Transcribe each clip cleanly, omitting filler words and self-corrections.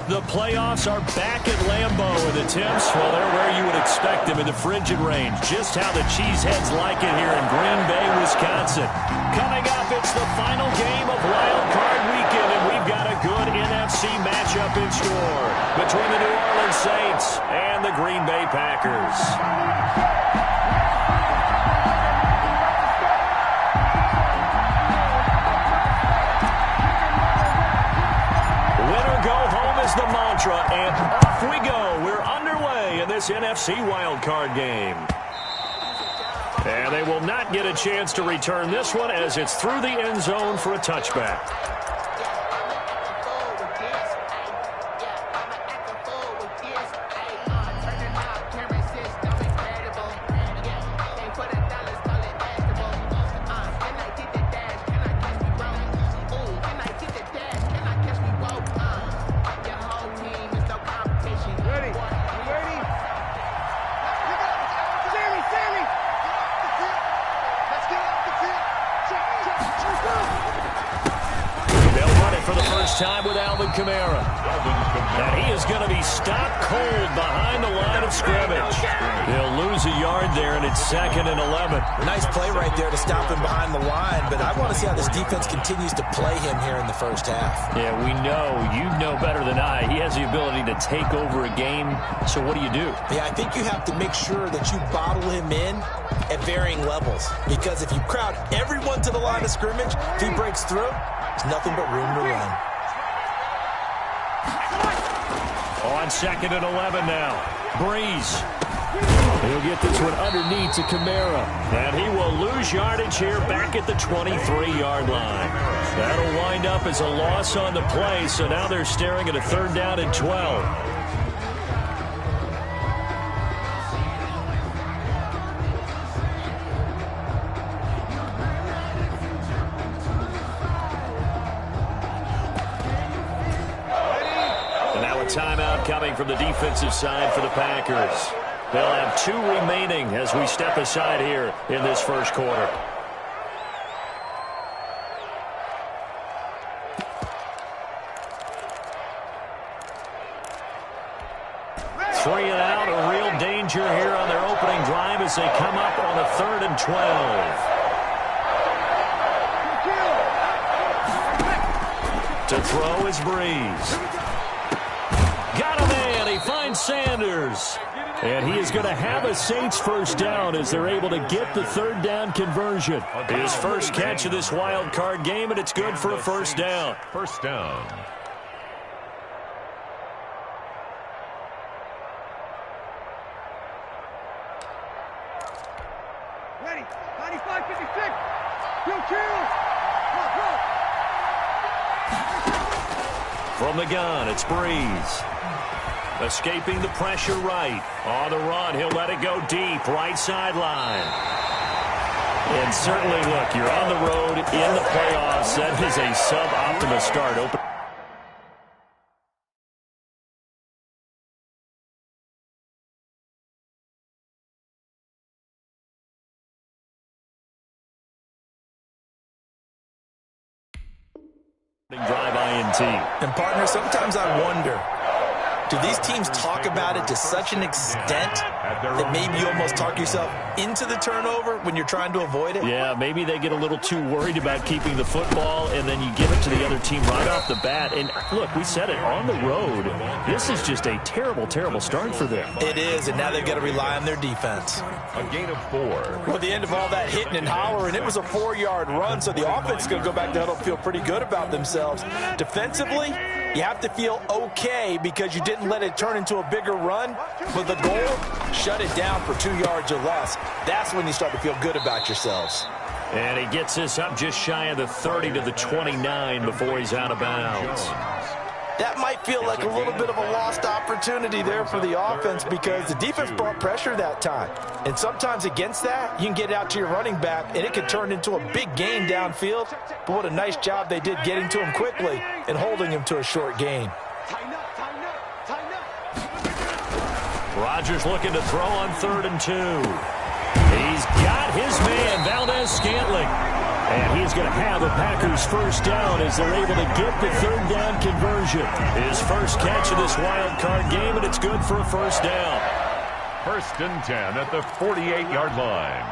The playoffs are back at Lambeau, and the temps, well, they're where you would expect them in the frigid range. Just how the Cheeseheads like it here in Green Bay, Wisconsin. Coming up, it's the final game of Wild Card Weekend, and we've got a good NFC matchup in store between the New Orleans Saints and the Green Bay Packers. The mantra, and off we go. We're underway in this NFC wildcard game. And they will not get a chance to return this one as it's through the end zone for a touchback. Time with Alvin Kamara. And he is going to be stopped cold behind the line of scrimmage. He'll lose a yard there, and it's 2nd and 11. Nice play right there to stop him behind the line, but I want to see how this defense continues to play him here in the first half. Yeah, we know. You know better than I. He has the ability to take over a game, so what do you do? Yeah, I think you have to make sure that you bottle him in at varying levels, because if you crowd everyone to the line of scrimmage, if he breaks through, there's nothing but room to run. On 2nd and 11 now. Breeze. He'll get this one underneath to Kamara. And he will lose yardage here back at the 23-yard line. That'll wind up as a loss on the play, so now they're staring at a 3rd down and 12. Timeout coming from the defensive side for the Packers. They'll have 2 remaining as we step aside here in this first quarter. Three and out, a real danger here on their opening drive as they come up on a 3rd and 12. To throw is Breeze. Got a man. He finds Sanders. And he is going to have a Saints first down as they're able to get the 3rd down conversion. His first catch of this wild card game, and it's good for a first down. First down. Ready. 95, 56. Kill. From the gun, it's Breeze. Escaping the pressure right. On the run, he'll let it go deep. Right sideline. And certainly, look, you're on the road in the playoffs. That is a suboptimal start. Open. Drive INT. And partner, sometimes I wonder, do these teams talk about it to such an extent that maybe you almost talk yourself into the turnover when you're trying to avoid it? Yeah, maybe they get a little too worried about keeping the football, and then you give it to the other team right off the bat. And look, we said it, on the road, this is just a terrible, terrible start for them. It is, and now they've got to rely on their defense. A gain of 4. Well, at the end of all that hitting and hollering, it was a 4-yard run, so the offense is going to go back to huddle and feel pretty good about themselves. Defensively, you have to feel okay because you didn't let it turn into a bigger run, but the goal, shut it down for 2 yards or less. That's when you start to feel good about yourselves. And he gets this up just shy of the 30 to the 29 before he's out of bounds. That might feel like a little bit of a lost opportunity there for the offense because the defense brought pressure that time. And sometimes against that, you can get out to your running back, and it could turn into a big gain downfield. But what a nice job they did getting to him quickly and holding him to a short gain. Rodgers looking to throw on 3rd and 2. He's got his man, Valdez-Scantling. And he's going to have a Packers first down as they're able to get the third down conversion. His first catch of this wild card game, and it's good for a first down. First and 10 at the 48-yard line.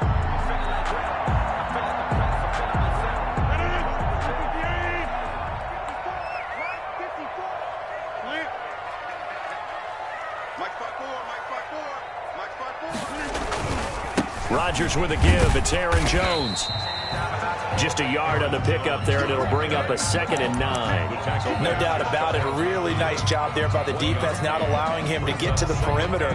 Rodgers with a give. It's Aaron Jones. Just a yard on the pickup there, and it'll bring up a 2nd and 9. No doubt about it. A really nice job there by the defense, not allowing him to get to the perimeter.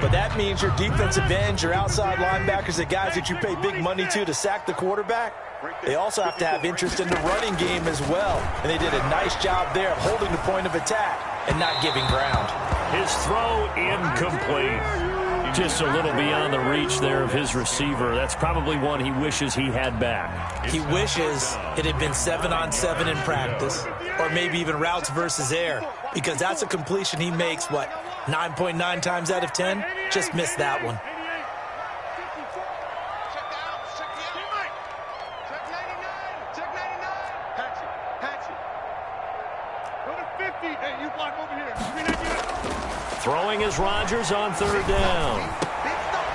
But that means your defensive ends, your outside linebackers, the guys that you pay big money to sack the quarterback, they also have to have interest in the running game as well. And they did a nice job there of holding the point of attack and not giving ground. His throw incomplete. Just a little beyond the reach there of his receiver. That's probably one he wishes he had back. He wishes it had been 7-on-7 in practice, or maybe even routes versus air, because that's a completion he makes, 9.9 times out of 10? Just missed that one. Throwing is Rodgers on third down.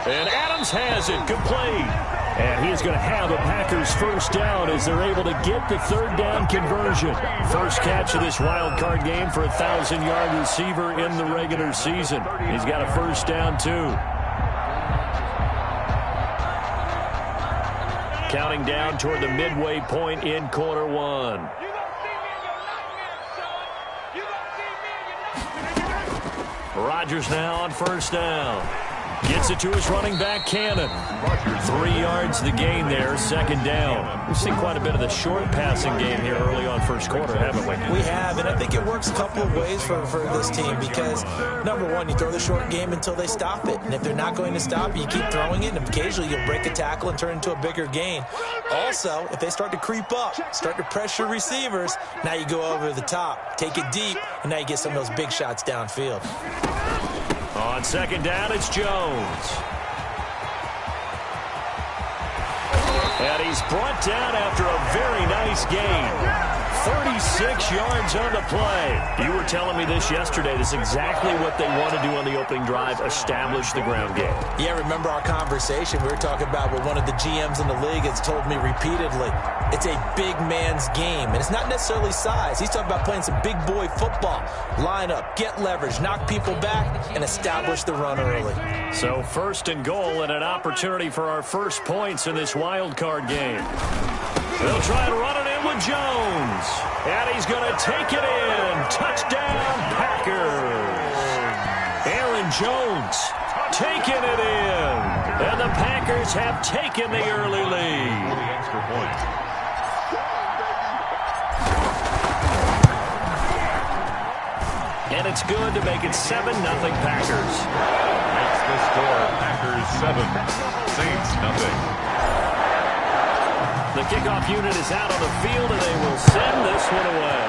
And Adams has it complete. And he's going to have a Packers first down as they're able to get the third down conversion. First catch of this wild card game for a 1,000-yard receiver in the regular season. He's got a first down, too. Counting down toward the midway point in quarter one. Rodgers now on first down. Gets it to his running back, Cannon. 3 yards the gain there, 2nd down. We've seen quite a bit of the short passing game here early on first quarter, haven't we? We have, and I think it works a couple of ways for this team because, number one, you throw the short game until they stop it. And if they're not going to stop it, you keep throwing it, and occasionally you'll break a tackle and turn into a bigger gain. Also, if they start to creep up, start to pressure receivers, now you go over the top, take it deep, and now you get some of those big shots downfield. On 2nd down, it's Jones. And he's brought down after a very nice gain. 36 yards on the play. You were telling me this yesterday. This is exactly what they want to do on the opening drive, establish the ground game. Yeah, remember our conversation. We were talking about what one of the GMs in the league has told me repeatedly. It's a big man's game, and it's not necessarily size. He's talking about playing some big boy football. Line up, get leverage, knock people back, and establish the run early. So 1st and goal and an opportunity for our first points in this wild card game. They'll try to run it in with Jones. And he's going to take it in. Touchdown, Packers. Aaron Jones taking it in. And the Packers have taken the early lead. For the extra point. And it's good to make it 7-0 Packers. Makes the score Packers 7, Saints nothing. The kickoff unit is out on the field, and they will send this one away.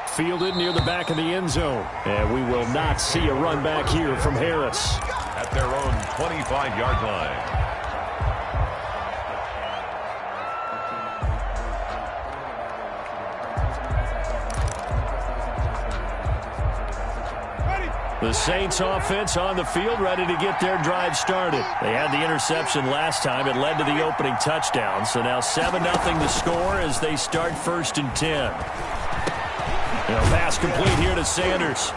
Fielded near the back of the end zone. And we will not see a run back here from Harris. At their own 25-yard line. The Saints offense on the field, ready to get their drive started. They had the interception last time. It led to the opening touchdown. So now 7-0 the score as they start 1st and 10. Pass complete here to Sanders.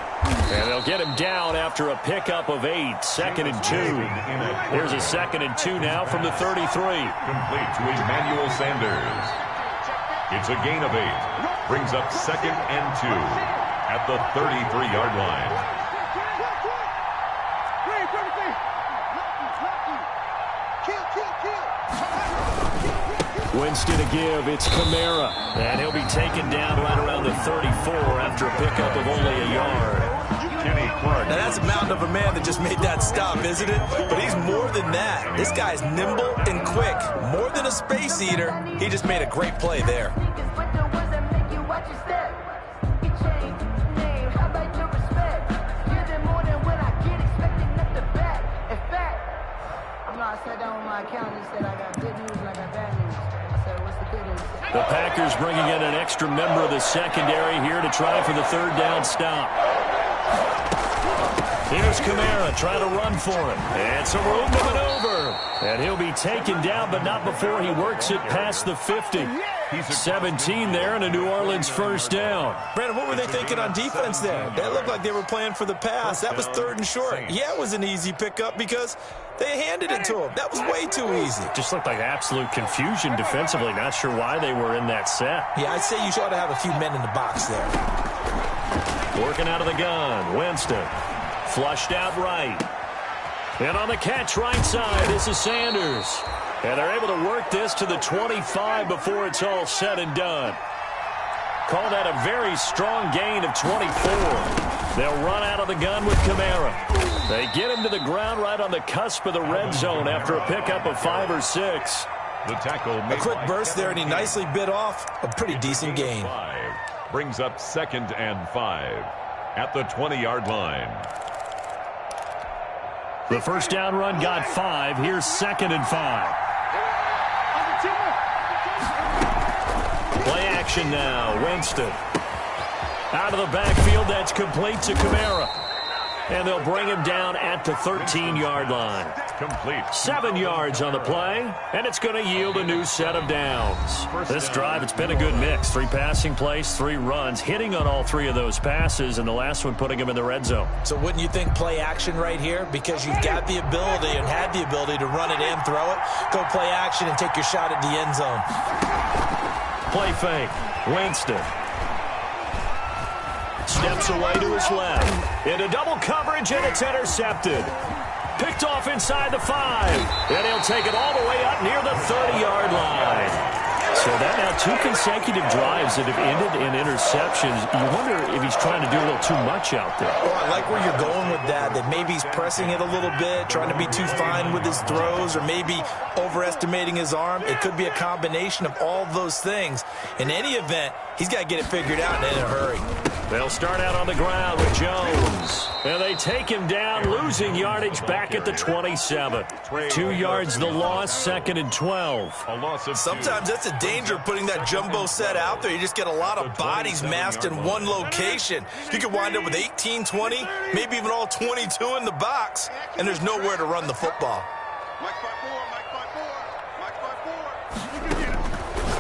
And they'll get him down after a pickup of 8. 2nd and 2. Here's a 2nd and 2 now from the 33. Complete to Emmanuel Sanders. It's a gain of 8. Brings up 2nd and 2 at the 33-yard line. Winston a give. It's Kamara. And he'll be taken down right around the 34 after a pickup of only a yard. Now that's a mountain of a man that just made that stop, isn't it? But he's more than that. This guy's nimble and quick. More than a space eater. He just made a great play there. my account and said I got good news and I got bad news. I said, what's the good news? The Packers bringing in an extra member of the secondary here to try for the third down stop. Here's Kamara trying to run for him. And some room to maneuver. And he'll be taken down, but not before he works it past the 50. 17 there and a New Orleans first down. Brandon, what were they thinking on defense there? They looked like they were playing for the pass. That was 3rd and short. Yeah, it was an easy pickup because they handed it to him. That was way too easy. Just looked like absolute confusion defensively. Not sure why they were in that set. Yeah, I'd say you ought to have a few men in the box there. Working out of the gun, Winston. Flushed out right. And on the catch right side, this is Sanders. And they're able to work this to the 25 before it's all said and done. Call that a very strong gain of 24. They'll run out of the gun with Kamara. They get him to the ground right on the cusp of the red zone after a pickup of 5 or 6. The tackle a quick burst there, and he nicely bit off a pretty decent gain. Brings up 2nd and 5 at the 20-yard line. The first down run got 5. Here's 2nd and 5. Play action now. Winston. Out of the backfield. That's complete to Kamara. And they'll bring him down at the 13-yard line. Complete. 7 yards on the play, and it's going to yield a new set of downs. This drive, it's been a good mix. 3 passing plays, 3 runs, hitting on all 3 of those passes, and the last one putting him in the red zone. So wouldn't you think play action right here? Because you've got the ability and had the ability to run it and throw it. Go play action and take your shot at the end zone. Play fake. Winston. Steps away to his left. Into double coverage, and it's intercepted. Picked off inside the 5. And he'll take it all the way up near the 30-yard line. So that now 2 consecutive drives that have ended in interceptions. You wonder if he's trying to do a little too much out there. Well, I like where you're going with that maybe he's pressing it a little bit, trying to be too fine with his throws, or maybe overestimating his arm. It could be a combination of all of those things. In any event, he's got to get it figured out and in a hurry. They'll start out on the ground with Jones. And they take him down, losing yardage back at the 27. 2 yards the loss, 2nd and 12. Sometimes that's a danger putting that jumbo set out there. You just get a lot of bodies massed in one location. You could wind up with 18, 20, maybe even all 22 in the box, and there's nowhere to run the football.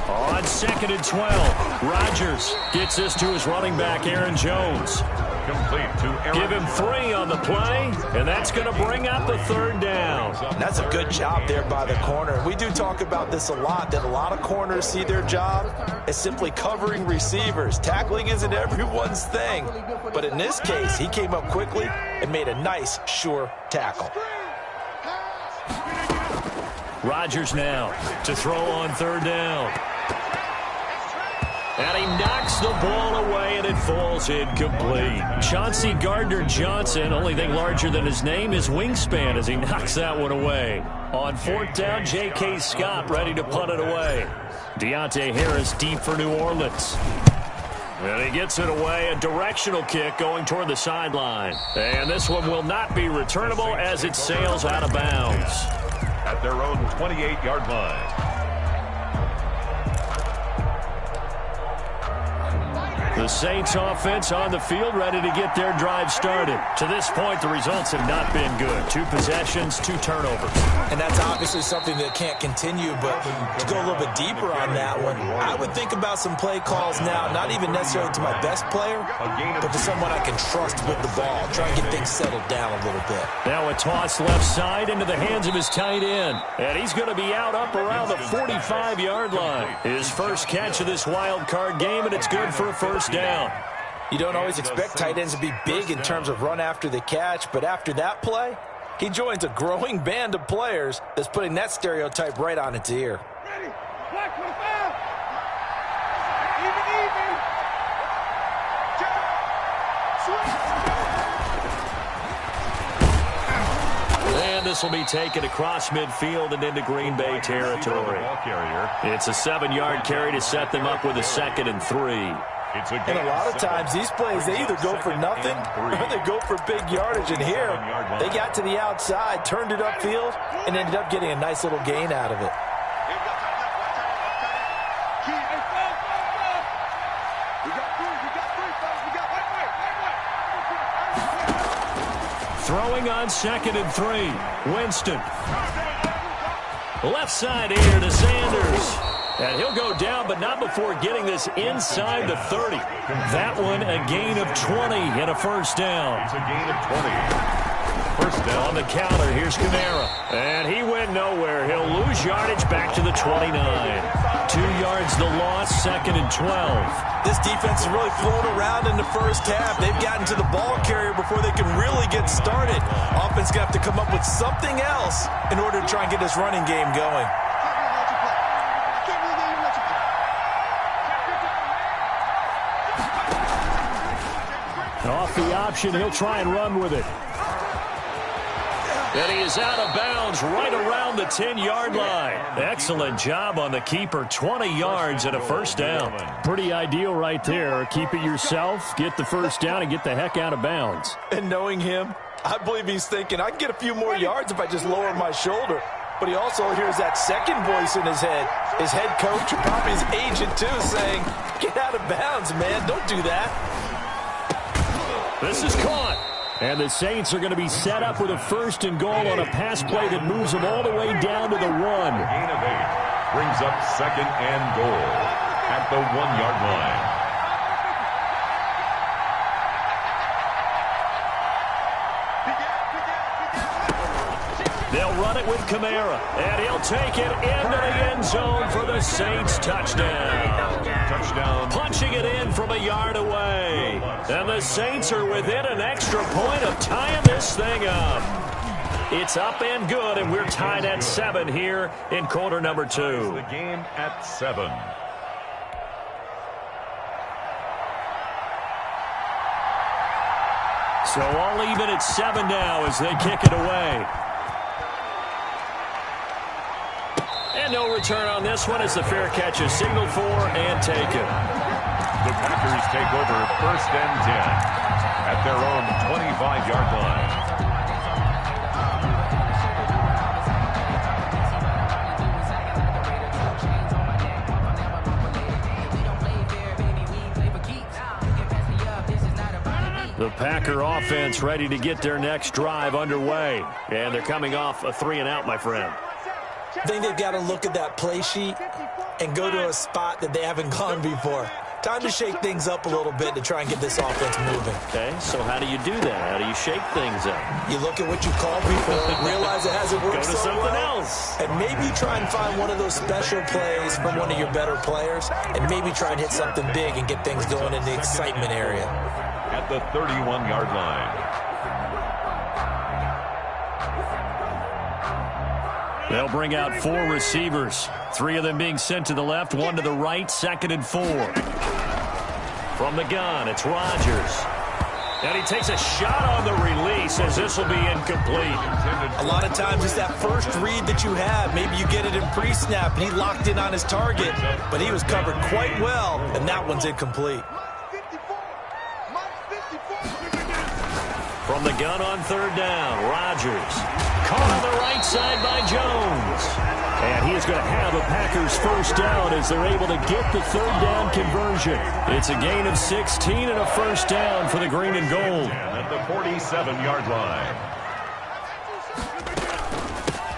On 2nd and 12, Rodgers gets this to his running back, Aaron Jones. Complete to Aaron. Give him 3 on the play, and that's going to bring up the 3rd down. That's a good job there by the corner. We do talk about this a lot, that a lot of corners see their job as simply covering receivers. Tackling isn't everyone's thing. But in this case, he came up quickly and made a nice, sure tackle. Rodgers now to throw on 3rd down. And he knocks the ball away, and it falls incomplete. Chauncey Gardner-Johnson, only thing larger than his name is wingspan as he knocks that one away. On 4th down, J.K. Scott ready to punt it away. Deontay Harris deep for New Orleans. And he gets it away, a directional kick going toward the sideline. And this one will not be returnable as it sails out of bounds. At their own 28-yard line. The Saints offense on the field ready to get their drive started. To this point, the results have not been good. 2 possessions, 2 turnovers. And that's obviously something that can't continue, but to go a little bit deeper on that one, I would think about some play calls now, not even necessarily to my best player, but to someone I can trust with the ball. Try and get things settled down a little bit. Now a toss left side into the hands of his tight end. And he's going to be out up around the 45-yard line. His first catch of this wild card game, and it's good for a first down. You don't always expect tight ends to be big in terms of run after the catch, but after that play, he joins a growing band of players that's putting that stereotype right on its ear. Ready. Black 25. Even. And this will be taken across midfield and into Green Bay territory. It's a 7-yard carry to set them up with a 2nd and 3. And a lot of times these plays, they either go for nothing or they go for big yardage. And here, they got to the outside, turned it upfield, and ended up getting a nice little gain out of it. Throwing on 2nd and 3. Winston. Left side here to Sanders. And he'll go down, but not before getting this inside the 30. That one a gain of 20 and a first down. It's a gain of 20. First down. On the counter, here's Kamara. And he went nowhere. He'll lose yardage back to the 29. 2 yards the loss, 2nd and 12. This defense has really flown around in the first half. They've gotten to the ball carrier before they can really get started. Offense going to have to come up with something else in order to try and get this running game going. Off the option, he'll try and run with it. And he is out of bounds right around the 10-yard line. Excellent job on the keeper. 20 yards and a first down. Pretty ideal right there. Keep it yourself, get the first down, and get the heck out of bounds. And knowing him, I believe he's thinking, I can get a few more yards if I just lower my shoulder. But he also hears that second voice in his head. His head coach, or probably his agent too, saying, get out of bounds, man. Don't do that. This is caught. And the Saints are going to be set up with a 1st and goal on a pass play that moves them all the way down to the 1. Gain of 8 brings up 2nd and goal at the 1-yard line. They'll run it with Kamara, and he'll take it into the end zone for the Saints touchdown. Touchdown. Punching it in from a yard away. And the Saints are within an extra point of tying this thing up. It's up and good, and we're tied at 7 here in quarter number 2. The game at 7. So all even at 7 now as they kick it away. And no return on this one as the fair catch is signaled for and taken. The Packers take over 1st and 10 at their own 25-yard line. The Packer offense ready to get their next drive underway. And they're coming off a 3-and-out, my friend. I think they've got to look at that play sheet and go to a spot that they haven't gone before. Time to shake things up a little bit to try and get this offense moving. Okay, so how do you do that? How do you shake things up? You look at what you called before, realize it hasn't worked Go to so something well, else. and maybe try and find one of those special plays from one of your better players, and maybe try and hit something big and get things going in the excitement area. At the 31-yard line. They'll bring out 4 receivers. 3 of them being sent to the left, 1 to the right, 2nd and 4. From the gun, it's Rodgers. And he takes a shot on the release as this will be incomplete. A lot of times it's that first read that you have. Maybe you get it in pre-snap, and he locked in on his target, but he was covered quite well, and that one's incomplete. From the gun on 3rd down, Rodgers. Caught on the right side by Jones. And he is going to have a Packers first down as they're able to get the 3rd down conversion. It's a gain of 16 and a first down for the green and gold. At the 47-yard line.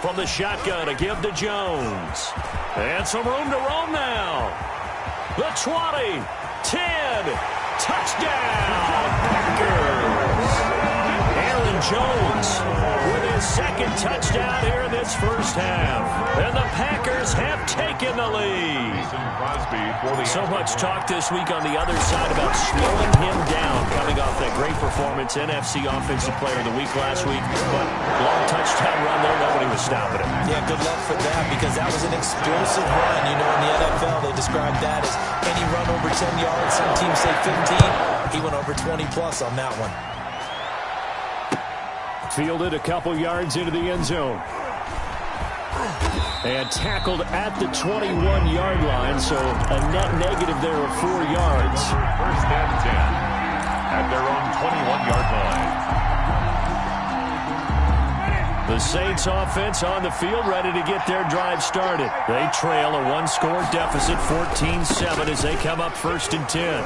From the shotgun to give to Jones. And some room to roam now. The 20, 10, touchdown Packers. Aaron Jones with his 2nd touchdown here in this first half. And the Packers have taken the lead. So much talk this week on the other side about slowing him down, coming off that great performance, NFC Offensive Player of the Week last week. But long touchdown run there, nobody was stopping him. Yeah, good luck for that because that was an explosive run. You know, in the NFL, they describe that as any run over 10 yards. Some teams say 15. He went over 20-plus on that one. Fielded a couple yards into the end zone. And tackled at the 21-yard line, so a net negative there of 4 yards. First and 10 at their own 21-yard line. The Saints offense on the field, ready to get their drive started. They trail a one-score deficit, 14-7, as they come up first and 10.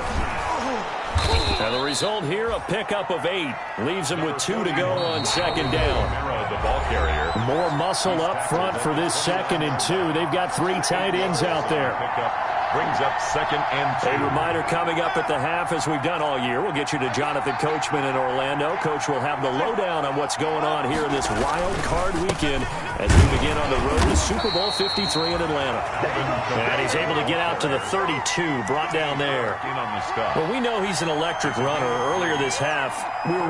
And the result here, a pickup of 8. Leaves them with 2 to go on second down. The ball carrier. More muscle up front for this second and 2. They've got 3 tight ends out there. Brings up second and 2. A reminder coming up at the half, as we've done all year. We'll get you to Jonathan Coachman in Orlando. Coach will have the lowdown on what's going on here in this wild card weekend as we begin on the road to Super Bowl 53 in Atlanta. And he's able to get out to the 32, brought down there. Well, we know he's an electric runner. Earlier this half, you were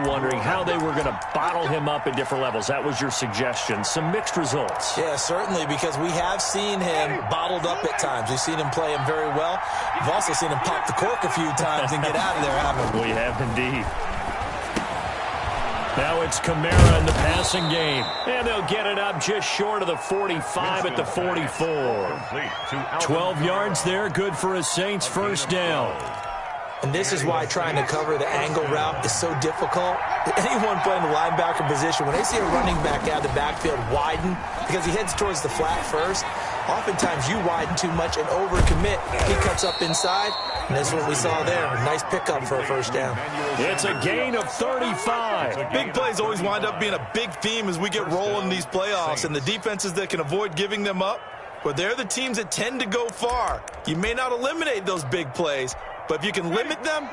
wondering how they were going to bottle him up at different levels. That was your suggestion. Some mixed results. Yeah, certainly, because we have seen him bottled up at times. We've seen him play him very well. We've also seen him pop the cork a few times and get out of there, haven't we? We have indeed. Now it's Kamara in the passing game. And they'll get it up just short of the 45 at the 44. 12 yards there, good for a Saints first down. And this is why trying to cover the angle route is so difficult. Anyone playing the linebacker position, when they see a running back out of the backfield widen, because he heads towards the flat first, oftentimes you widen too much and overcommit. He cuts up inside, and that's what we saw there. A nice pickup for a first down. It's a gain of 35. Big plays always wind up being a big theme as we get rolling in these playoffs, and the defenses that can avoid giving them up, well, they're the teams that tend to go far. You may not eliminate those big plays, but if you can limit them,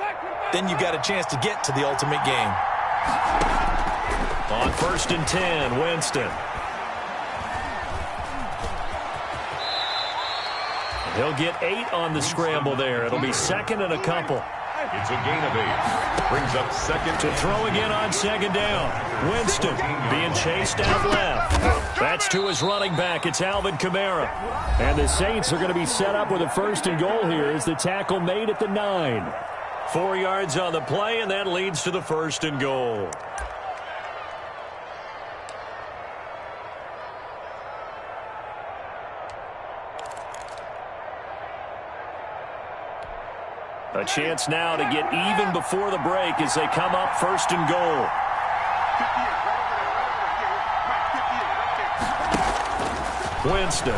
then you've got a chance to get to the ultimate game. On first and 10, Winston. He'll get 8 on the scramble there. It'll be second and a couple. It's a gain of 8. Brings up second. To throw again on second down. Winston being chased out left. That's to his running back. It's Alvin Kamara. And the Saints are going to be set up with a first and goal here as the tackle made at the 9. 4 yards on the play, and that leads to the first and goal. A chance now to get even before the break as they come up first and goal. Winston.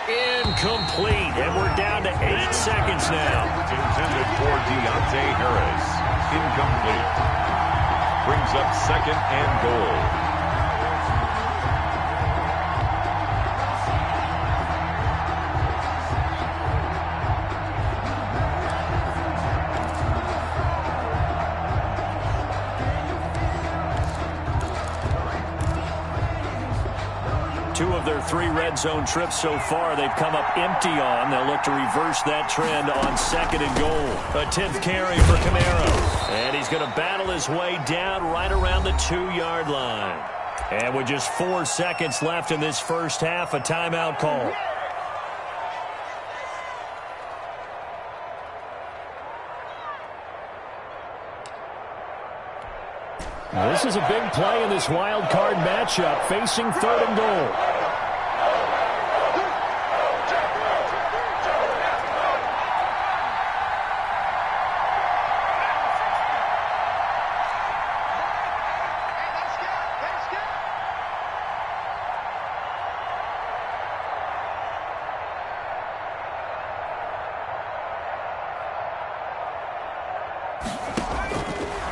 Incomplete, and we're down to 8 seconds now. Intended for Deontay Harris. Incomplete. Brings up second and goal. Two of their 3 red zone trips so far they've come up empty on. They'll look to reverse that trend on second and goal. A 10th carry for Kamara. And he's going to battle his way down right around the 2-yard line. And with just 4 seconds left in this first half, a timeout call. Now, this is a big play in this wild card matchup, facing third and goal.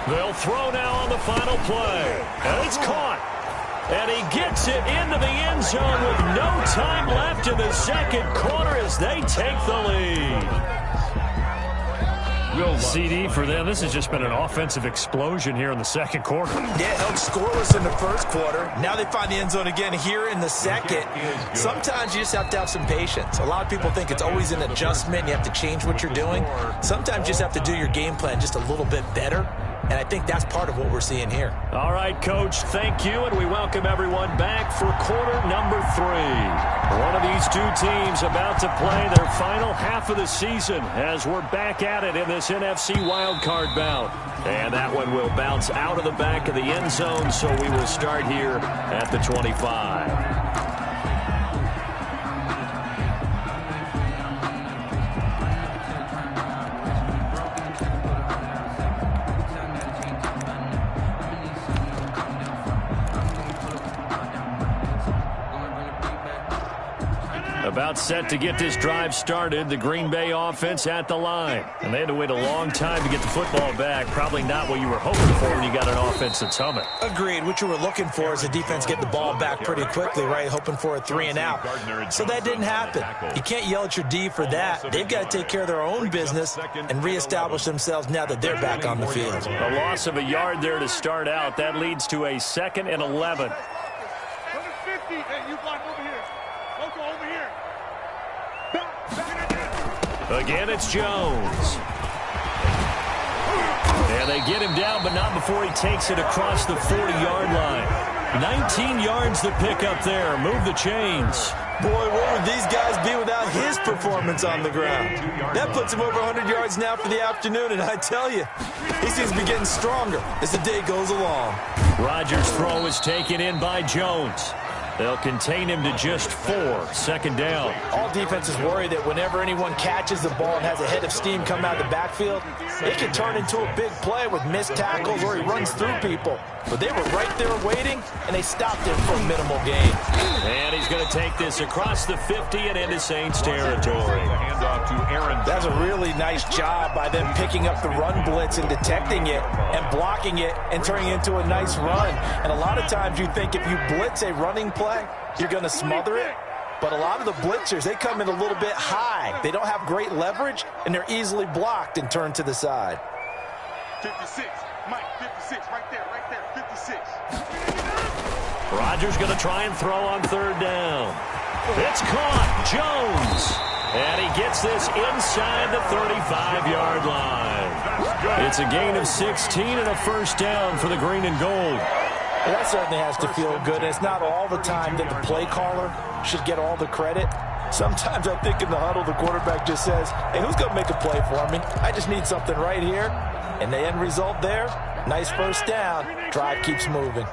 They'll throw now on the final play. And it's caught. And he gets it into the end zone with no time left in the second quarter as they take the lead. CD for them. This has just been an offensive explosion here in the second quarter. Yeah, held scoreless in the first quarter. Now they find the end zone again here in the second. Sometimes you just have to have some patience. A lot of people think it's always an adjustment. You have to change what you're doing. Sometimes you just have to do your game plan just a little bit better. and I think that's part of what we're seeing here. All right, Coach, thank you, and we welcome everyone back for quarter number 3. One of these two teams about to play their final half of the season as we're back at it in this NFC wildcard bout. And that one will bounce out of the back of the end zone, so we will start here at the 25. About set to get this drive started. The Green Bay offense at the line. And they had to wait a long time to get the football back. Probably not what you were hoping for when you got an offense that's humming. Agreed. What you were looking for is the defense get the ball back pretty quickly, right? Hoping for a 3 and out. So that didn't happen. You can't yell at your D for that. They've got to take care of their own business and reestablish themselves now that they're back on the field. A loss of a yard there to start out. That leads to a 2nd and 11. Hey, you block over here. Local over here. Again, it's Jones. And they get him down, but not before he takes it across the 40-yard line. 19 yards to pick up there. Move the chains. Boy, what would these guys be without his performance on the ground? That puts him over 100 yards now for the afternoon, and I tell you, he seems to be getting stronger as the day goes along. Rodgers' throw is taken in by Jones. They'll contain him to just 4. 2nd down. All defenses worry that whenever anyone catches the ball and has a head of steam come out of the backfield, it can turn into a big play with missed tackles or he runs through people. But they were right there waiting, and they stopped him for a minimal gain. And he's going to take this across the 50 and into Saints territory. That's a really nice job by them picking up the run blitz and detecting it and blocking it and turning it into a nice run. And a lot of times you think if you blitz a running play, you're going to smother it. But a lot of the blitzers, they come in a little bit high. They don't have great leverage, and they're easily blocked and turned to the side. 56. Mike, 56. Right there, 56. Rodgers going to try and throw on 3rd down. It's caught. Jones. And he gets this inside the 35-yard line. It's a gain of 16 and a 1st down for the green and gold. And that certainly has to feel good. And it's not all the time that the play caller should get all the credit. Sometimes I think in the huddle, the quarterback just says, hey, who's going to make a play for me? I just need something right here. And the end result there, nice 1st down. Drive keeps moving.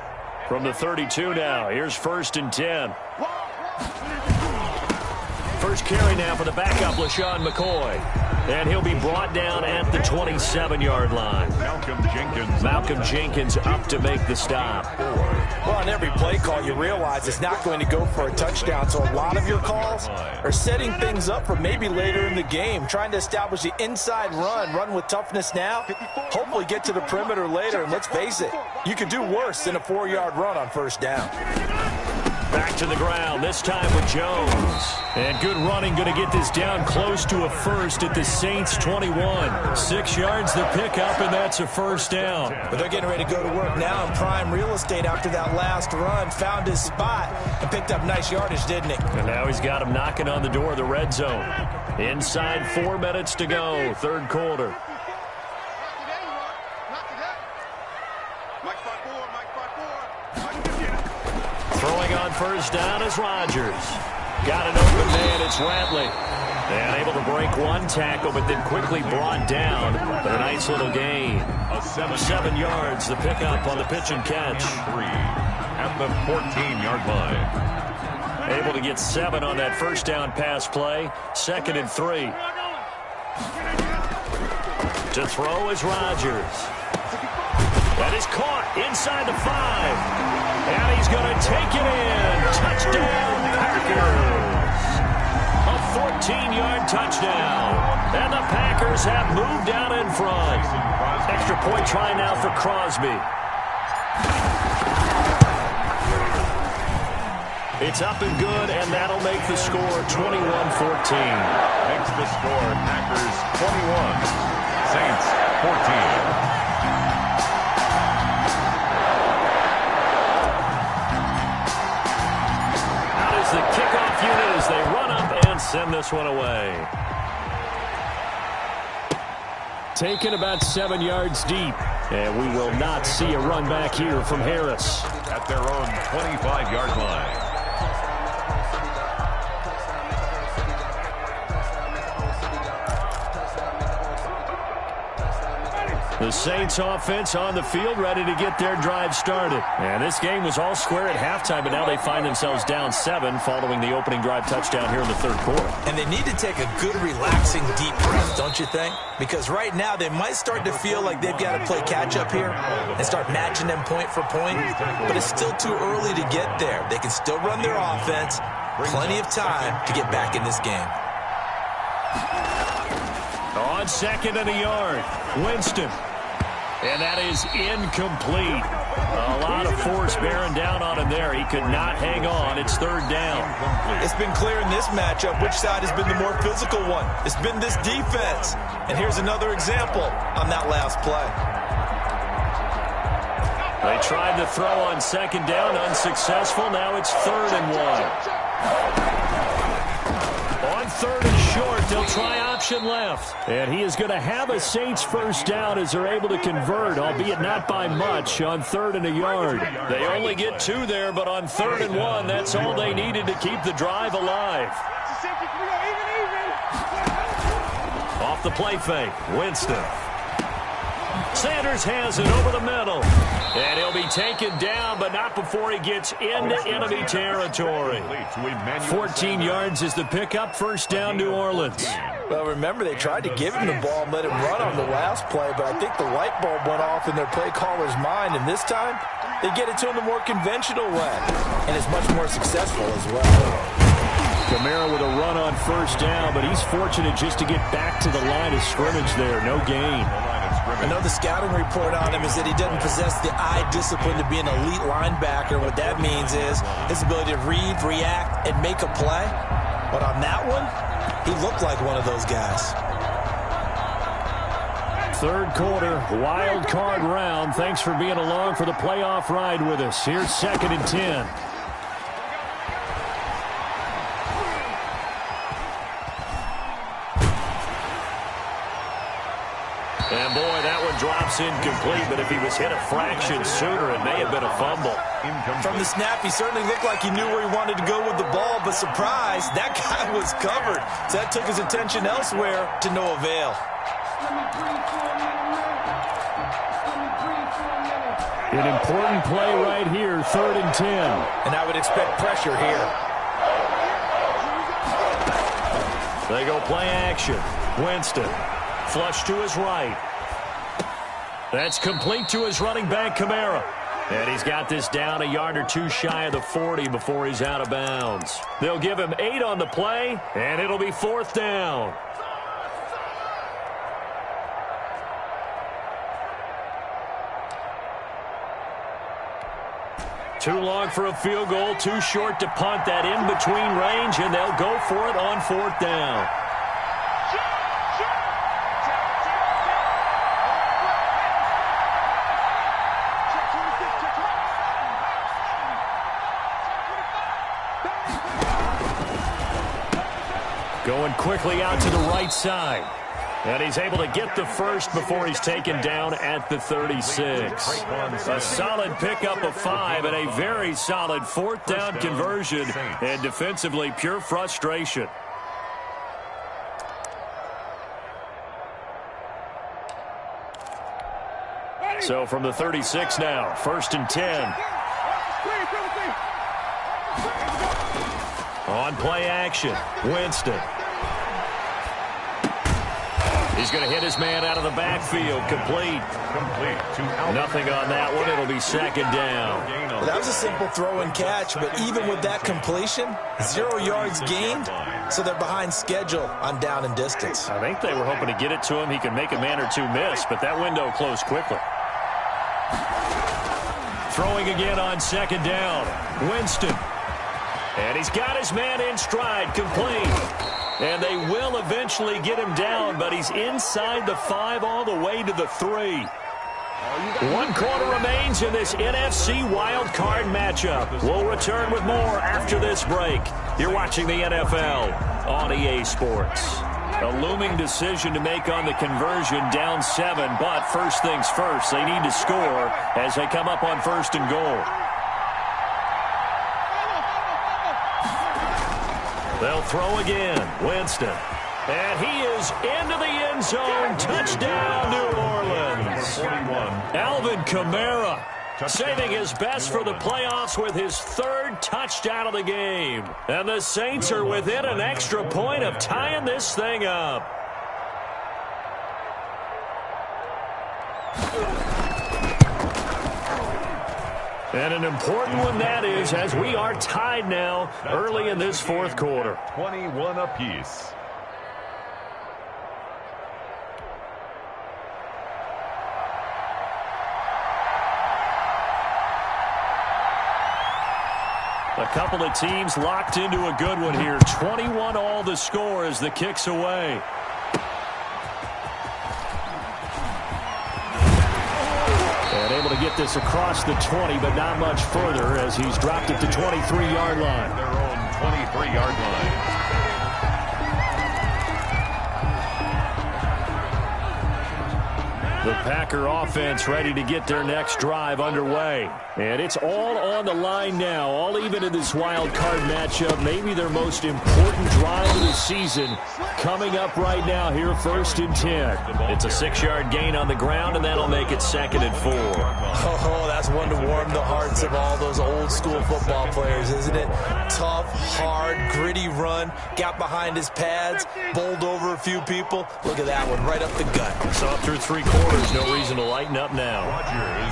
From the 32 now, here's 1st and 10. First carry now for the backup, LaShawn McCoy. And he'll be brought down at the 27-yard line. Malcolm Jenkins up to make the stop. Well, on every play call, you realize it's not going to go for a touchdown. So a lot of your calls are setting things up for maybe later in the game, trying to establish the inside run with toughness now, hopefully get to the perimeter later. And let's face it, you could do worse than a 4-yard run on 1st down. Back to the ground, this time with Jones. And good running, going to get this down close to a 1st at the Saints 21. 6 yards to pick up, and that's a 1st down. But they're getting ready to go to work now in prime real estate after that last run. Found his spot and picked up nice yardage, didn't he? And now he's got him knocking on the door of the red zone. Inside 4 minutes to go, 3rd quarter. Throwing on 1st down is Rodgers. Got an open man, it's Ratley. And able to break one tackle, but then quickly brought down. But a nice little gain. 7 yards, the pickup on the pitch and catch. At the 14-yard line. Able to get 7 on that 1st down pass play. 2nd and 3. To throw is Rodgers. That is caught inside the 5. And he's going to take it in. Touchdown, Packers. A 14-yard touchdown. And the Packers have moved out in front. Extra point try now for Crosby. It's up and good, and that'll make the score 21-14. Makes the score Packers 21, Saints 14. The kickoff unit as they run up and send this one away. taken about 7 yards deep. And we will not see a run back here from Harris. At their own 25-yard line. The Saints offense on the field, ready to get their drive started. And this game was all square at halftime, but now they find themselves down 7 following the opening drive touchdown here in the third quarter. And they need to take a good, relaxing, deep breath, don't you think? Because right now they might start to feel like they've got to play catch-up here and start matching them point for point. But it's still too early to get there. They can still run their offense. Plenty of time to get back in this game. On 2nd and a yard, Winston. And that is incomplete. A lot of force bearing down on him there. He could not hang on. It's 3rd down. It's been clear in this matchup which side has been the more physical one. It's been this defense. And here's another example on that last play. They tried to throw on 2nd down, unsuccessful. Now it's 3rd and 1. On 3rd and short, they'll try option left. And he is going to have a Saints first down as they're able to convert, albeit not by much, on 3rd and a yard. They only get 2 there, but on 3rd and 1, that's all they needed to keep the drive alive. Off the play fake, Winston. Sanders has it over the middle. And he'll be taken down, but not before he gets into enemy territory. 14 yards is the pickup. First down, New Orleans. Well, remember, they tried to give him the ball and let him run on the last play, but I think the light bulb went off in their play caller's mind, and this time they get it to him the more conventional way, and it's much more successful as well. Kamara with a run on first down, but he's fortunate just to get back to the line of scrimmage there. No gain. I know the scouting report on him is that he doesn't possess the eye discipline to be an elite linebacker. What that means is his ability to read, react, and make a play. But on that one, he looked like one of those guys. Third quarter, wild card round. Thanks for being along for the playoff ride with us. Here's 2nd and 10. And boy, that one drops incomplete, but if he was hit a fraction sooner, it may have been a fumble. From the snap, he certainly looked like he knew where he wanted to go with the ball, but surprise, that guy was covered. So that took his attention elsewhere to no avail. An important play right here, 3rd and 10. And I would expect pressure here. They go play action. Winston. Flush to his right. That's complete to his running back, Kamara. And he's got this down a yard or 2 shy of the 40 before he's out of bounds. They'll give him 8 on the play, and it'll be 4th down. Too long for a field goal, too short to punt. That in-between range, and they'll go for it on 4th down. Going quickly out to the right side. And he's able to get the first before he's taken down at the 36. A solid pickup of 5 and a very solid 4th down conversion. And defensively, pure frustration. So from the 36 now, 1st and 10. On play action, Winston. He's going to hit his man out of the backfield. Complete. Nothing on that one. It'll be 2nd down. Well, that was a simple throw and catch, but even with that completion, 0 yards gained, so they're behind schedule on down and distance. I think they were hoping to get it to him. He could make a man or 2 miss, but that window closed quickly. Throwing again on 2nd down. Winston. And he's got his man in stride. Complete. And they will eventually get him down, but he's inside the 5 all the way to the 3. 1 quarter remains in this NFC wild card matchup. We'll return with more after this break. You're watching the NFL on EA Sports. A looming decision to make on the conversion, down 7, but first things first, they need to score as they come up on 1st and goal. They'll throw again. Winston. And he is into the end zone. Touchdown, New Orleans. Alvin Kamara saving his best for the playoffs with his 3rd touchdown of the game. And the Saints are within an extra point of tying this thing up. And an important one that is, as we are tied now early in this 4th quarter. 21 apiece. A couple of teams locked into a good one here. 21 all the score as the kick's away. And able to get this across the 20, but not much further as he's dropped it to 23-yard line. Their own 23-yard line. The Packer offense ready to get their next drive underway. And it's all on the line now, all even in this wild card matchup. Maybe their most important drive of the season coming up right now here, 1st and 10. It's a 6-yard gain on the ground, and that'll make it 2nd and 4. Oh, that's one to warm the hearts of all those old school football players, isn't it? Tough, hard, gritty run, got behind his pads, bowled over a few people. Look at that one, right up the gut. So up through 3 quarters, no reason to lighten up now.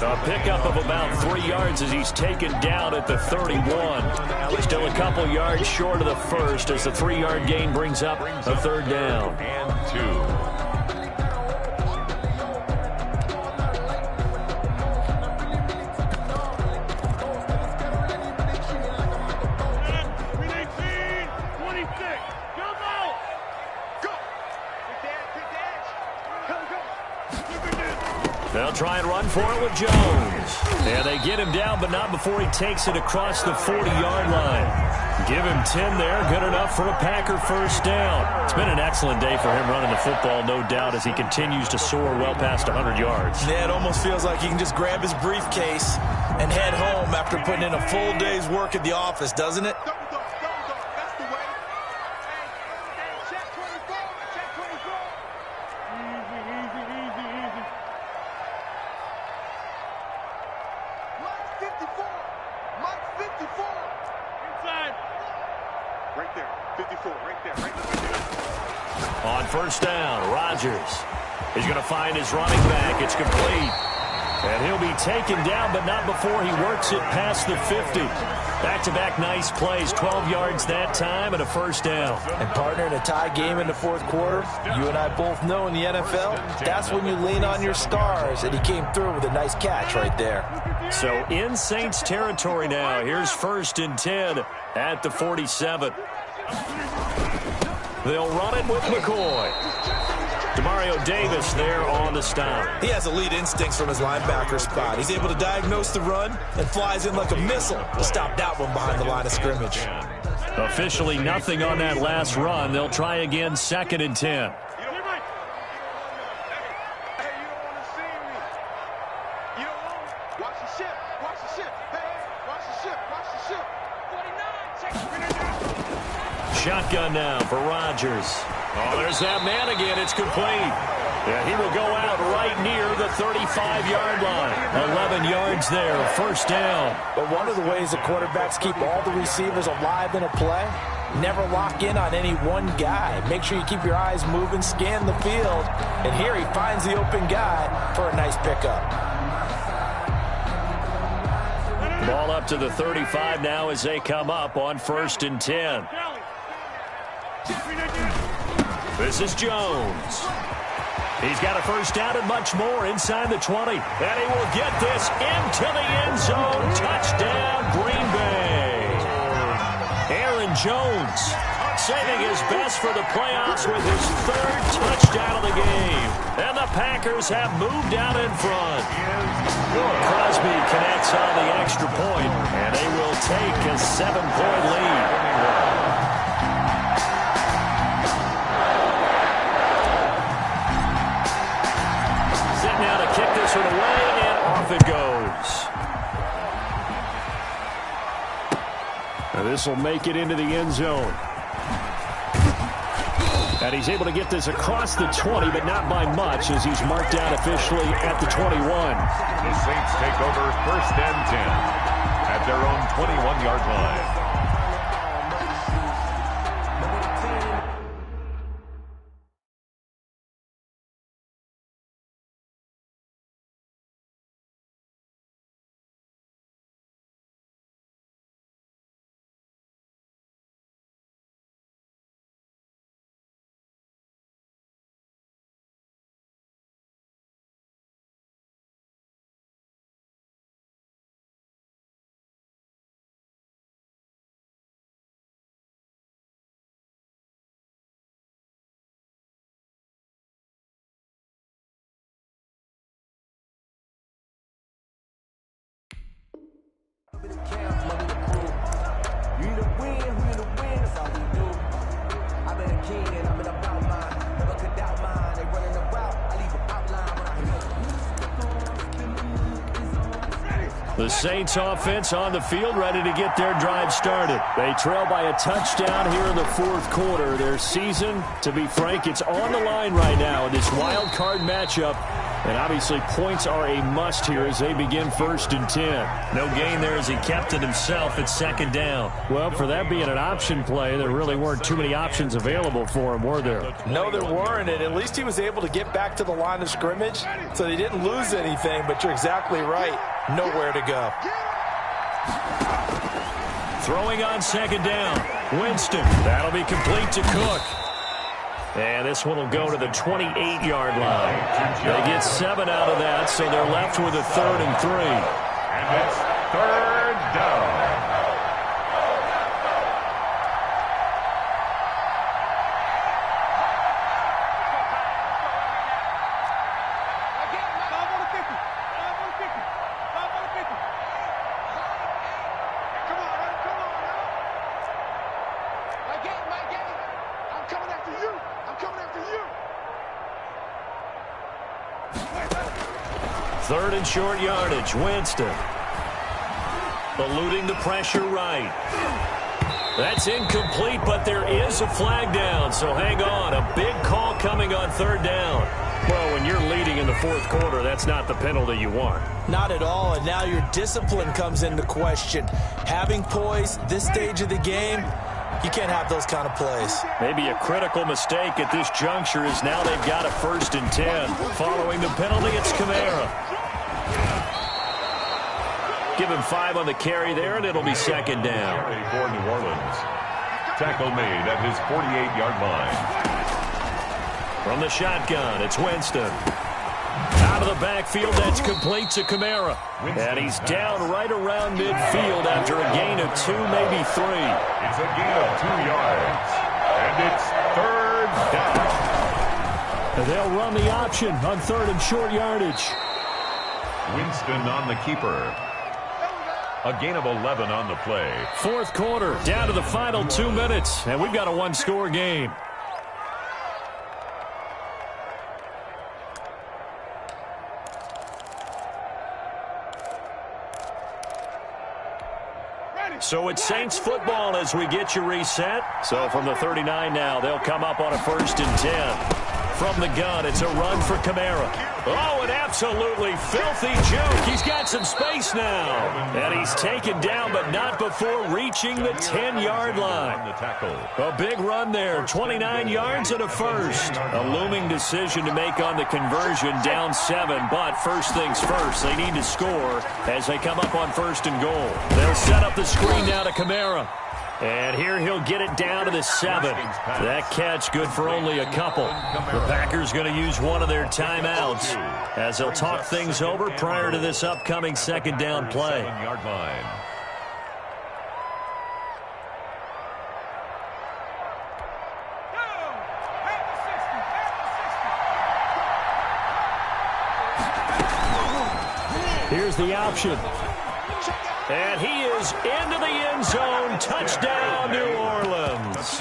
A pickup of about 3 yards as he's taken down at the 31. Still a couple yards short of the first as the 3-yard gain brings up a 3rd down. And 2. They'll try and run for it with Jones. And they get him down, but not before he takes it across the 40-yard line. Give him 10 there. Good enough for a Packer 1st down. It's been an excellent day for him running the football, no doubt, as he continues to soar well past 100 yards. Yeah, it almost feels like he can just grab his briefcase and head home after putting in a full day's work at the office, doesn't it? On 1st down, Rodgers is going to find his running back. It's complete. And he'll be taken down, but not before he works it past the 50. Back-to-back nice plays, 12 yards that time and a 1st down. And partner, in a tie game in the 4th quarter, you and I both know in the NFL, that's when you lean on your stars, and he came through with a nice catch right there. So in Saints territory now, here's 1st and 10 at the 47. They'll run it with McCoy. Demario Davis there on the stop. He has elite instincts from his linebacker spot. He's able to diagnose the run and flies in like a missile to stop that one behind the line of scrimmage. Officially nothing on that last run. They'll try again, 2nd and 10. Shotgun now for Rodgers. Oh, there's that man again. It's complete. Yeah, he will go out right near the 35-yard line. 11 yards there, 1st down. But one of the ways the quarterbacks keep all the receivers alive in a play, never lock in on any one guy. Make sure you keep your eyes moving, scan the field. And here he finds the open guy for a nice pickup. Ball up to the 35 now as they come up on 1st and 10. This is Jones. He's got a 1st down and much more inside the 20. And he will get this into the end zone. Touchdown, Green Bay. Aaron Jones saving his best for the playoffs with his 3rd touchdown of the game. And the Packers have moved out in front. Crosby connects on the extra point, and they will take a 7-point lead. This will make it into the end zone. And he's able to get this across the 20, but not by much, as he's marked down officially at the 21. The Saints take over 1st and 10 at their own 21-yard line. The Saints offense on the field, ready to get their drive started. They trail by a touchdown here in the 4th quarter. Their season, to be frank, it's on the line right now in this wild card matchup. And obviously points are a must here as they begin 1st and 10. No gain there as he kept it himself at 2nd down. Well, for that being an option play, there really weren't too many options available for him, were there? No, there weren't, and at least he was able to get back to the line of scrimmage, so they didn't lose anything, but you're exactly right. Nowhere to go. Throwing on 2nd down. Winston. That'll be complete to Cook. And this one will go to the 28-yard line. They get 7 out of that, so they're left with a 3rd and 3. And it's 3rd down. Third and short yardage. Winston. Eluding the pressure right. That's incomplete, but there is a flag down, so hang on. A big call coming on 3rd down. Well, when you're leading in the 4th quarter, that's not the penalty you want. Not at all, and now your discipline comes into question. Having poise this stage of the game, you can't have those kind of plays. Maybe a critical mistake at this juncture is now they've got a 1st and 10. Following the penalty, it's Kamara. Give him 5 on the carry there, and it'll be 2nd down. For New Orleans. Tackle made at his 48-yard line. From the shotgun, it's Winston. Out of the backfield, that's complete to Kamara. And he's down right around midfield after a gain of 2, maybe 3. It's a gain of 2 yards. And it's 3rd down. And they'll run the option on 3rd and short yardage. Winston on the keeper. A gain of 11 on the play. 4th quarter, down to the final 2 minutes, and we've got a 1-score game. So it's Saints football as we get you reset. So from the 39 now, they'll come up on a 1st and 10. From the gun, it's a run for Kamara. Oh, an absolutely filthy juke. He's got some space now. And he's taken down, but not before reaching the 10-yard line. A big run there, 29 yards and a 1st. A looming decision to make on the conversion, down 7. But first things first, they need to score as they come up on 1st and goal. They'll set up the screen now to Kamara. And here he'll get it down to the 7. That catch good for only a couple. The Packers going to use one of their timeouts as they'll talk things over prior to this upcoming 2nd down play. Here's the option. And he is into the end zone. Touchdown, New Orleans.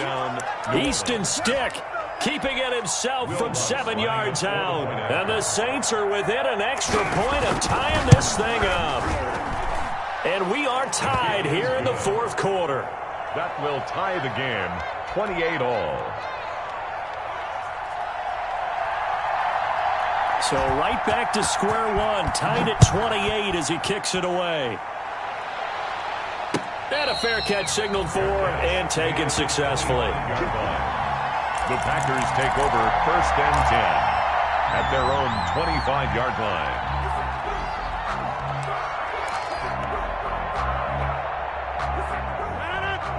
Easton Stick keeping it himself from 7 yards out. And the Saints are within an extra point of tying this thing up. And we are tied here in the 4th quarter. That will tie the game, 28-all. So right back to square one, tied at 28 as he kicks it away. And a fair catch signaled for and taken successfully. The Packers take over 1st and 10 at their own 25-yard line.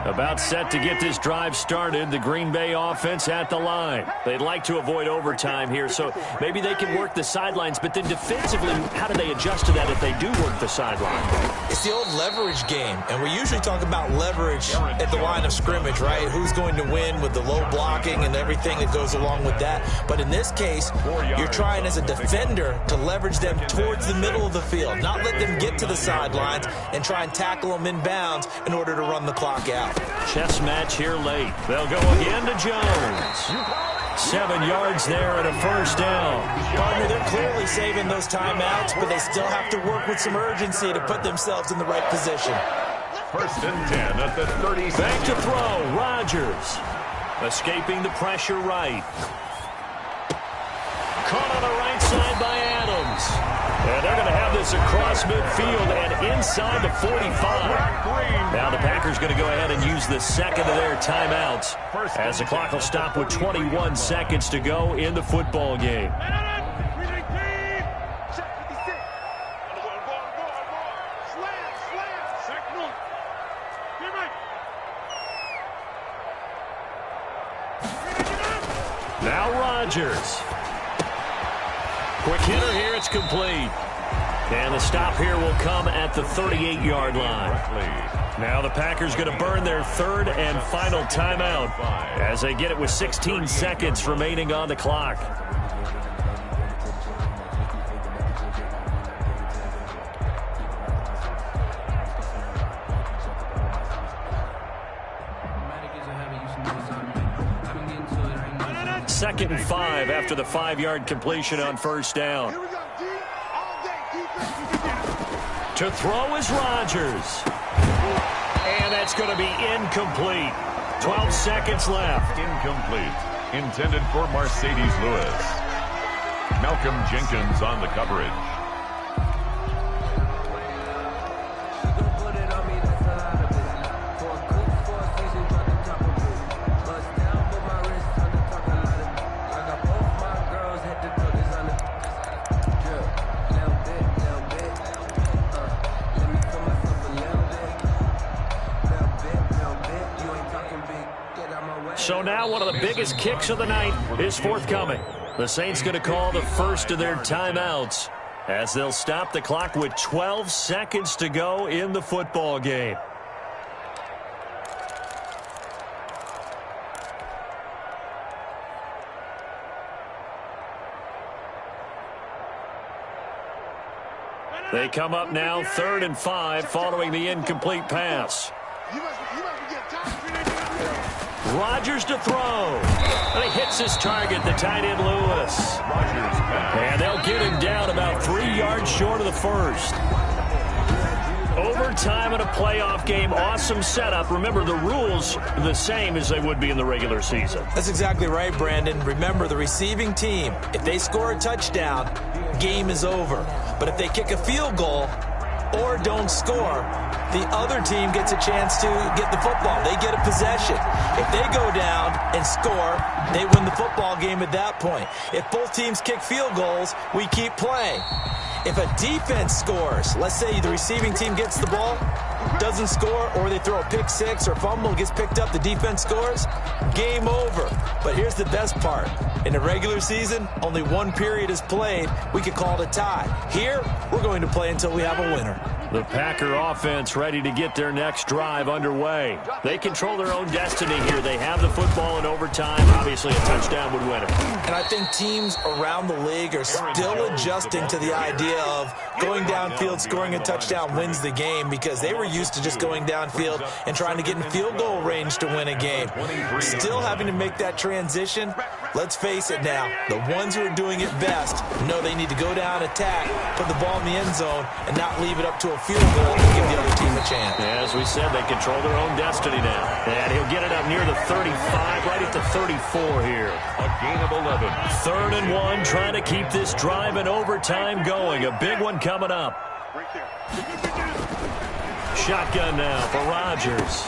About set to get this drive started, the Green Bay offense at the line. They'd like to avoid overtime here, so maybe they can work the sidelines, but then defensively, how do they adjust to that if they do work the sideline? It's the old leverage game, and we usually talk about leverage at the line of scrimmage, right? Who's going to win with the low blocking and everything that goes along with that. But in this case, you're trying as a defender to leverage them towards the middle of the field, not let them get to the sidelines and try and tackle them in bounds in order to run the clock out. Chess match here late. They'll go again to Jones. 7 yards there and a first down. Partner, they're clearly saving those timeouts, but they still have to work with some urgency to put themselves in the right position. 1st and 10 at the 30. Back to throw, Rodgers. Escaping the pressure right. Caught on the right side by Adams. And they're going to have this across midfield and inside the 45. Now the Packers going to go ahead and use the second of their timeouts as the clock will stop with 21 seconds to go in the football game. Now Rodgers. Quick hitter here, it's complete. And the stop here will come at the 38-yard line. Now the Packers going to burn their 3rd and final timeout as they get it with 16 seconds remaining on the clock. Second and 5 after the 5-yard completion on first down. To throw is Rodgers. And that's going to be incomplete. 12 seconds left. Incomplete. Intended for Mercedes Lewis. Malcolm Jenkins on the coverage. So now one of the biggest kicks of the night is forthcoming. The Saints going to call the first of their timeouts as they'll stop the clock with 12 seconds to go in the football game. They come up now 3rd and 5 following the incomplete pass. Rodgers to throw. And he hits his target, the tight end Lewis. And they'll get him down about 3 yards short of the first. Overtime in a playoff game, awesome setup. Remember, the rules are the same as they would be in the regular season. That's exactly right, Brandon. Remember, the receiving team, if they score a touchdown, game is over. But if they kick a field goal or don't score, the other team gets a chance to get the football. They get a possession. If they go down and score, they win the football game at that point. If both teams kick field goals, we keep playing. If a defense scores, let's say the receiving team gets the ball, doesn't score, or they throw a pick six or fumble, gets picked up, the defense scores, game over. But here's the best part. In a regular season, only one period is played. We could call it a tie. Here, we're going to play until we have a winner. The Packer offense ready to get their next drive underway. They control their own destiny here. They have the football in overtime. Obviously, a touchdown would win it. And I think teams around the league are still adjusting to the idea of going downfield, scoring a touchdown wins the game, because they were used to just going downfield and trying to get in field goal range to win a game. Still having to make that transition. Let's face it now, the ones who are doing it best know they need to go down, attack, put the ball in the end zone, and not leave it up to a field goal to give the other team a chance. As we said, they control their own destiny now. And he'll get it up near the 35, right at the 34 here. A gain of 11. 3rd and 1, trying to keep this drive in overtime going. A big one coming up. Right there. Shotgun now for Rodgers.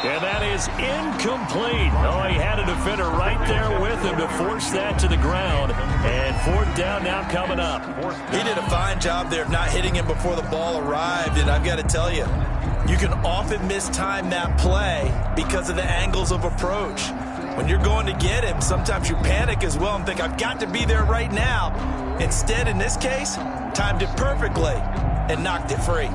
And that is incomplete. Oh, he had a defender right there with him to force that to the ground. And 4th down now coming up. He did a fine job there of not hitting him before the ball arrived. And I've got to tell you, you can often mistime that play because of the angles of approach. When you're going to get him, sometimes you panic as well and think, I've got to be there right now. Instead, in this case, timed it perfectly and knocked it free.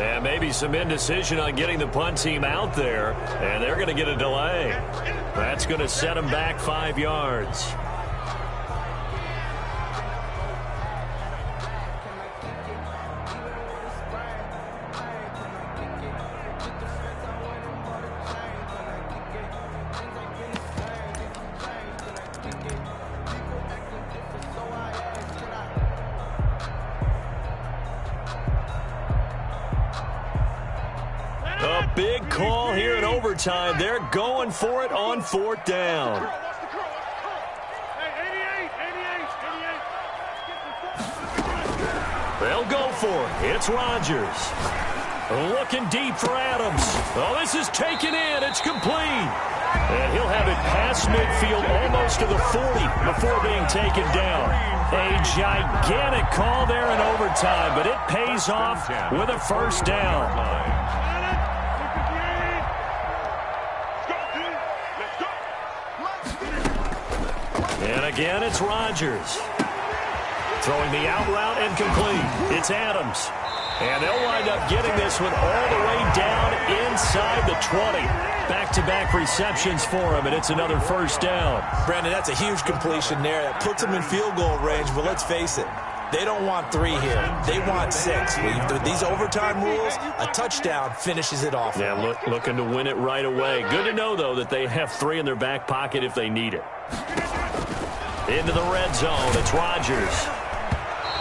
And maybe some indecision on getting the punt team out there. And they're going to get a delay. That's going to set them back 5 yards. A big call here in overtime. They're going for it on 4th down. They'll go for it. It's Rodgers. Looking deep for Adams. Oh, this is taken in. It's complete. And he'll have it past midfield almost to the 40 before being taken down. A gigantic call there in overtime, but it pays off with a 1st down. And again, it's Rodgers. Throwing the out route incomplete. It's Adams. And they'll wind up getting this one all the way down inside the 20. Back-to-back receptions for him, and it's another 1st down. Brandon, that's a huge completion there. That puts them in field goal range, but let's face it, they don't want 3 here. They want 6. With these overtime rules, a touchdown finishes it off. Yeah, looking to win it right away. Good to know, though, that they have 3 in their back pocket if they need it. Into the red zone, it's Rodgers.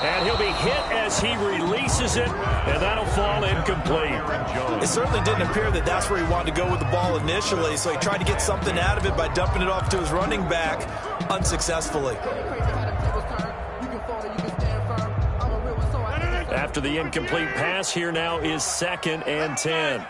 And he'll be hit as he releases it, and that'll fall incomplete. It certainly didn't appear that that's where he wanted to go with the ball initially, so he tried to get something out of it by dumping it off to his running back unsuccessfully. After the incomplete pass, here now is 2nd and 10.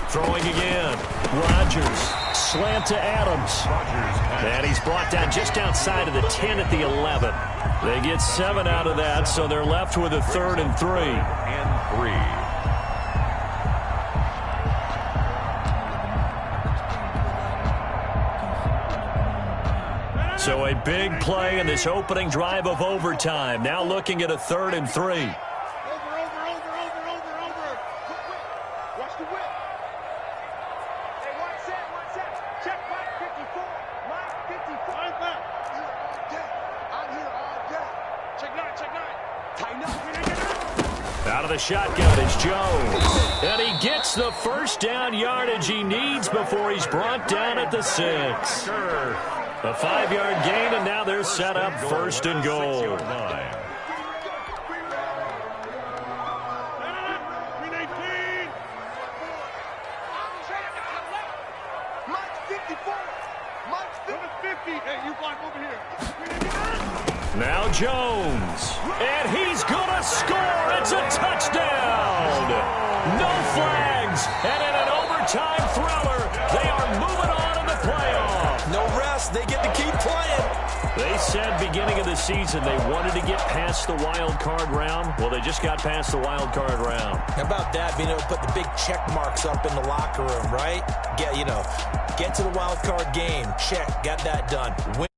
Throwing again. Rodgers. Slant to Adams. And he's brought down just outside of the 10 at the 11. They get 7 out of that, so they're left with a 3rd and 3. So a big play in this opening drive of overtime. Now looking at a 3rd and 3. Watch the whip. Hey, one set. Check Mike 54. Mike 54. I'm here all day. Check 9. Tighten up. Out of the shotgun is Jones. And he gets the 1st down yardage he needs before he's brought down at the 6. A 5-yard gain, and now they're set up 1st and goal. Now Jones, and he's gonna score. It's a touchdown. No flags, and in an overtime thriller, they are moving on in the playoff. No rest. They get to keep playing. They said beginning of the season they wanted to get past the wild card round. Well, they just got past the wild card round. How about that? Being able to put the big check marks up in the locker room, right? Get to the wild card game. Check. Got that done. Win